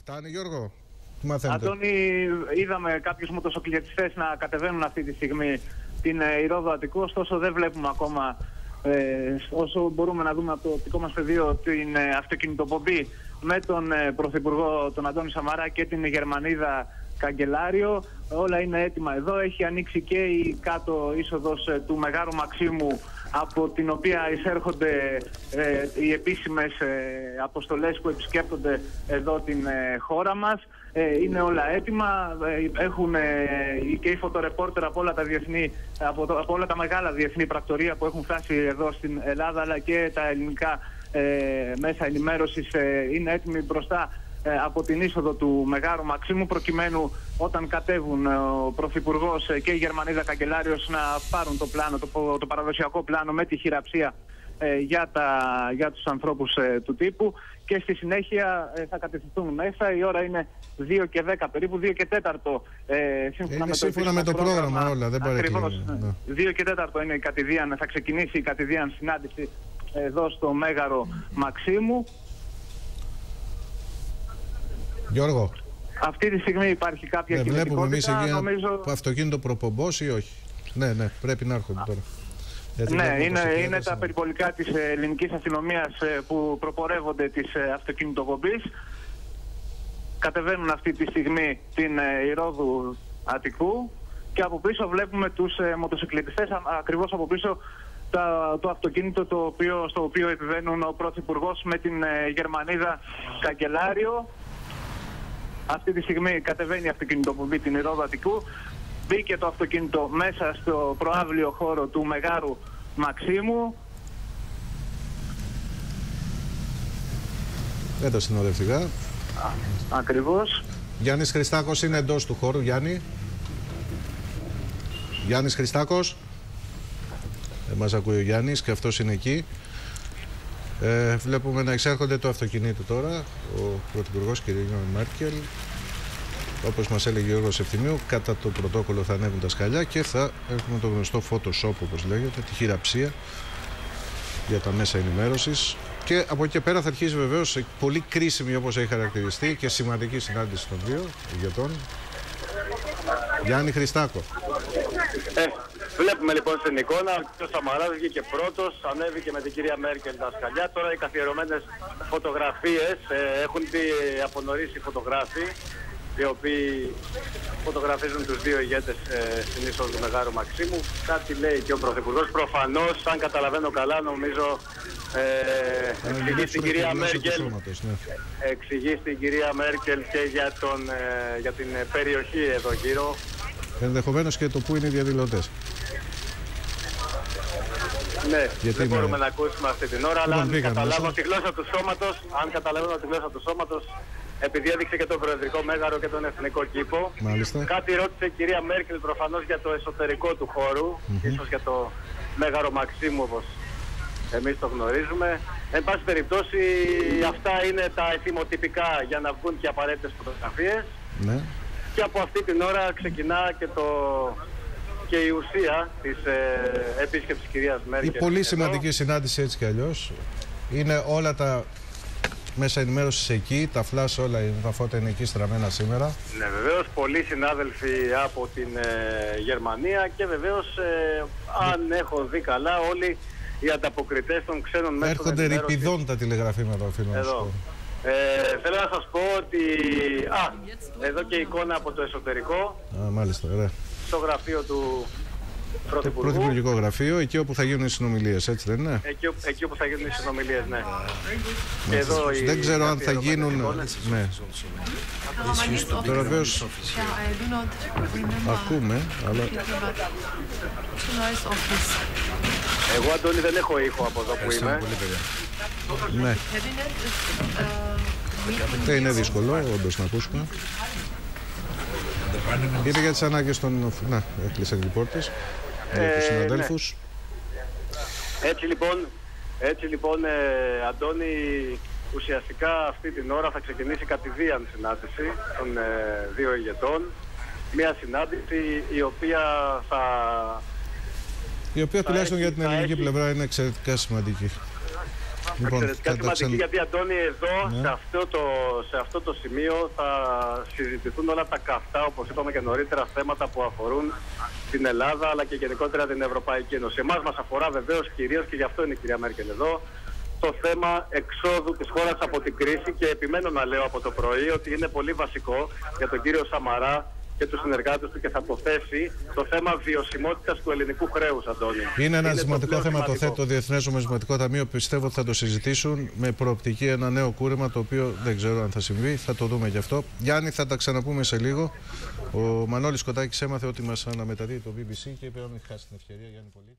Φτάνει, Γιώργο. Αντώνη, είδαμε κάποιους μοτοσοκλετιστές να κατεβαίνουν αυτή τη στιγμή την Ηρόδο Αττικού, ωστόσο δεν βλέπουμε ακόμα, όσο μπορούμε να δούμε από το οπτικό μας πεδίο, την αυτοκινητοπομπή με τον Πρωθυπουργό, τον Αντώνη Σαμαρά, και την Γερμανίδα Καγκελάριο. Όλα είναι έτοιμα εδώ. Έχει ανοίξει και η κάτω είσοδος του Μεγάρου Μαξίμου, από την οποία εισέρχονται οι επίσημες αποστολές που επισκέπτονται εδώ την χώρα μας. Είναι όλα έτοιμα. Έχουν και οι φωτορεπόρτερ από όλα τα διεθνή, από όλα τα μεγάλα διεθνή πρακτορεία που έχουν φτάσει εδώ στην Ελλάδα, αλλά και τα ελληνικά μέσα ενημέρωσης είναι έτοιμοι μπροστά από την είσοδο του Μεγάρου Μαξίμου, προκειμένου όταν κατέβουν ο Πρωθυπουργός και η Γερμανίδα Καγκελάριος να πάρουν το πλάνο, το παραδοσιακό πλάνο με τη χειραψία για τους ανθρώπους του τύπου, και στη συνέχεια θα κατευθυνθούν μέσα. Η ώρα είναι 2 και 10 περίπου, 2 και 4 σύμφωνα με το πρόγραμμα όλα, δεν ακριβώς, 2 και 4 είναι η κατηδίαν, θα ξεκινήσει η κατηδίαν συνάντηση εδώ στο Μέγαρο Μαξίμου. Γιώργο, αυτή τη στιγμή υπάρχει κάποια κινητικότητα. Βλέπουμε εμείς εκεί νομίζω... αυτοκίνητο προπομπός ή όχι? Ναι, πρέπει να έρχονται τώρα. Ναι, είναι τα περιπολικά της ελληνικής αστυνομίας που προπορεύονται της αυτοκινητοπομπής. Κατεβαίνουν αυτή τη στιγμή την Ηρόδου Αττικού και από πίσω βλέπουμε τους μοτοσυκλετιστές, ακριβώς από πίσω το αυτοκίνητο στο οποίο επιβαίνουν ο Πρωθυπουργός με την Γερμανίδα Καγκελάριο. Αυτή τη στιγμή κατεβαίνει η αυτοκινητοπομπή την Ηρόδου Αττικού. Μπήκε το αυτοκίνητο μέσα στο προαύλιο χώρο του Μεγάρου Μαξίμου. Δεν τα συνοδευτικά. Ακριβώς. Γιάννης Χριστάκος είναι εντός του χώρου. Γιάννης Χριστάκος. Δεν μας ακούει ο Γιάννης και αυτός είναι εκεί. Βλέπουμε να εξέρχονται το αυτοκίνητο τώρα. Ο Πρωθυπουργός κ. Μέρκελ. Όπως μας έλεγε ο Γιώργος Ευθυμίου, κατά το πρωτόκολλο θα ανέβουν τα σκαλιά και θα έχουμε το γνωστό Photoshop, όπως λέγεται, τη χειραψία για τα μέσα ενημέρωσης. Και από εκεί και πέρα θα αρχίσει βεβαίως πολύ κρίσιμη, όπως έχει χαρακτηριστεί, και σημαντική συνάντηση των δύο ηγετών. Γιάννη Χριστάκο. Βλέπουμε λοιπόν στην εικόνα, ο Σαμαράς βγήκε πρώτος, ανέβηκε με την κυρία Μέρκελ τα σκαλιά. Τώρα οι καθιερωμένες φωτογραφίες έχουν μπει από νωρίς οι φωτογράφοι, οι οποίοι φωτογραφίζουν τους δύο ηγέτες στην είσοδο του Μεγάρου Μαξίμου. Κάτι λέει και ο Πρωθυπουργός. Προφανώς, αν καταλαβαίνω καλά, νομίζω εξηγεί στην κυρία Μέρκελ, εξηγεί στην κυρία Μέρκελ και για την περιοχή εδώ γύρω. Ενδεχομένως και το που είναι οι διαδηλωτές. Ναι, δεν μπορούμε να ακούσουμε αυτή την ώρα, αλλά αν καταλάβω τη γλώσσα του σώματος, επειδή έδειξε και το Προεδρικό Μέγαρο και τον Εθνικό Κήπο. Μάλιστα. Κάτι ρώτησε η κυρία Μέρκελ προφανώς για το εσωτερικό του χώρου, ίσως για το Μέγαρο Μαξίμου, όπως εμείς το γνωρίζουμε. Εν πάση περιπτώσει, αυτά είναι τα εθιμοτυπικά για να βγουν και απαραίτητες φωτογραφίες. Ναι. Και από αυτή την ώρα ξεκινά και η ουσία της επίσκεψης της κυρίας Μέρκελ. Η πολύ σημαντική συνάντηση, έτσι κι αλλιώς. Είναι όλα τα μέσα ενημέρωσης εκεί, τα φλάς όλα, τα φώτα είναι εκεί στραμμένα σήμερα. Ναι, βεβαίως, πολλοί συνάδελφοι από την Γερμανία και βεβαίως, αν έχω δει καλά, όλοι οι ανταποκριτές των ξένων μέσων έρχονται ρηπηδών τα τηλεγραφήματα, οφείλω να σου πω. Θέλω να σας πω ότι... εδώ και εικόνα από το εσωτερικό. Μάλιστα, ωραία. Στο γραφείο του Πρωθυπουργού. Πρωθυπουργικό γραφείο, εκεί όπου θα γίνουν οι συνομιλίες, έτσι δεν είναι? Εκεί όπου θα γίνουν οι συνομιλίες, ναι. Και εδώ δεν ξέρω αν θα γίνουν... Ναι. Τώρα βέβαιως ακούμε, αλλά... Εγώ, Αντώνη, δεν έχω ήχο από εδώ που είμαι. Ναι. Δεν είναι δύσκολο, όντως, να ακούσουμε. Είναι για τις ανάγκες των... Να, έκλεισαν οι πόρτες για τους συναδέλφους. Ναι. Έτσι λοιπόν, Αντώνη, ουσιαστικά αυτή την ώρα θα ξεκινήσει κατηδίαν συνάντηση των δύο ηγετών. Μια συνάντηση η οποία τουλάχιστον για την ελληνική πλευρά είναι εξαιρετικά σημαντική. Εξαιρετικά σημαντική, γιατί Αντώνη εδώ, σε αυτό το σημείο θα συζητηθούν όλα τα καυτά, όπως είπαμε και νωρίτερα, θέματα που αφορούν την Ελλάδα αλλά και γενικότερα την Ευρωπαϊκή Ένωση. Εμάς μας αφορά βεβαίως κυρίως, και γι' αυτό είναι η κυρία Μέρκελ εδώ, το θέμα εξόδου της χώρας από την κρίση, και επιμένω να λέω από το πρωί ότι είναι πολύ βασικό για τον κύριο Σαμαρά και τους συνεργάτες του, και θα το θέσει, το θέμα βιωσιμότητας του ελληνικού χρέους, Αντώνη. Είναι ένα σημαντικό θέμα, το θέτει το Διεθνές Νομισματικό Ταμείο. Πιστεύω ότι θα το συζητήσουν με προοπτική ένα νέο κούρεμα, το οποίο δεν ξέρω αν θα συμβεί. Θα το δούμε γι' αυτό. Γιάννη, θα τα ξαναπούμε σε λίγο. Ο Μανώλης Κοτάκης έμαθε ότι μας αναμεταδίδει το BBC και είπε να μην χάσει την ευκαιρία, Γιάννη Πολίτη.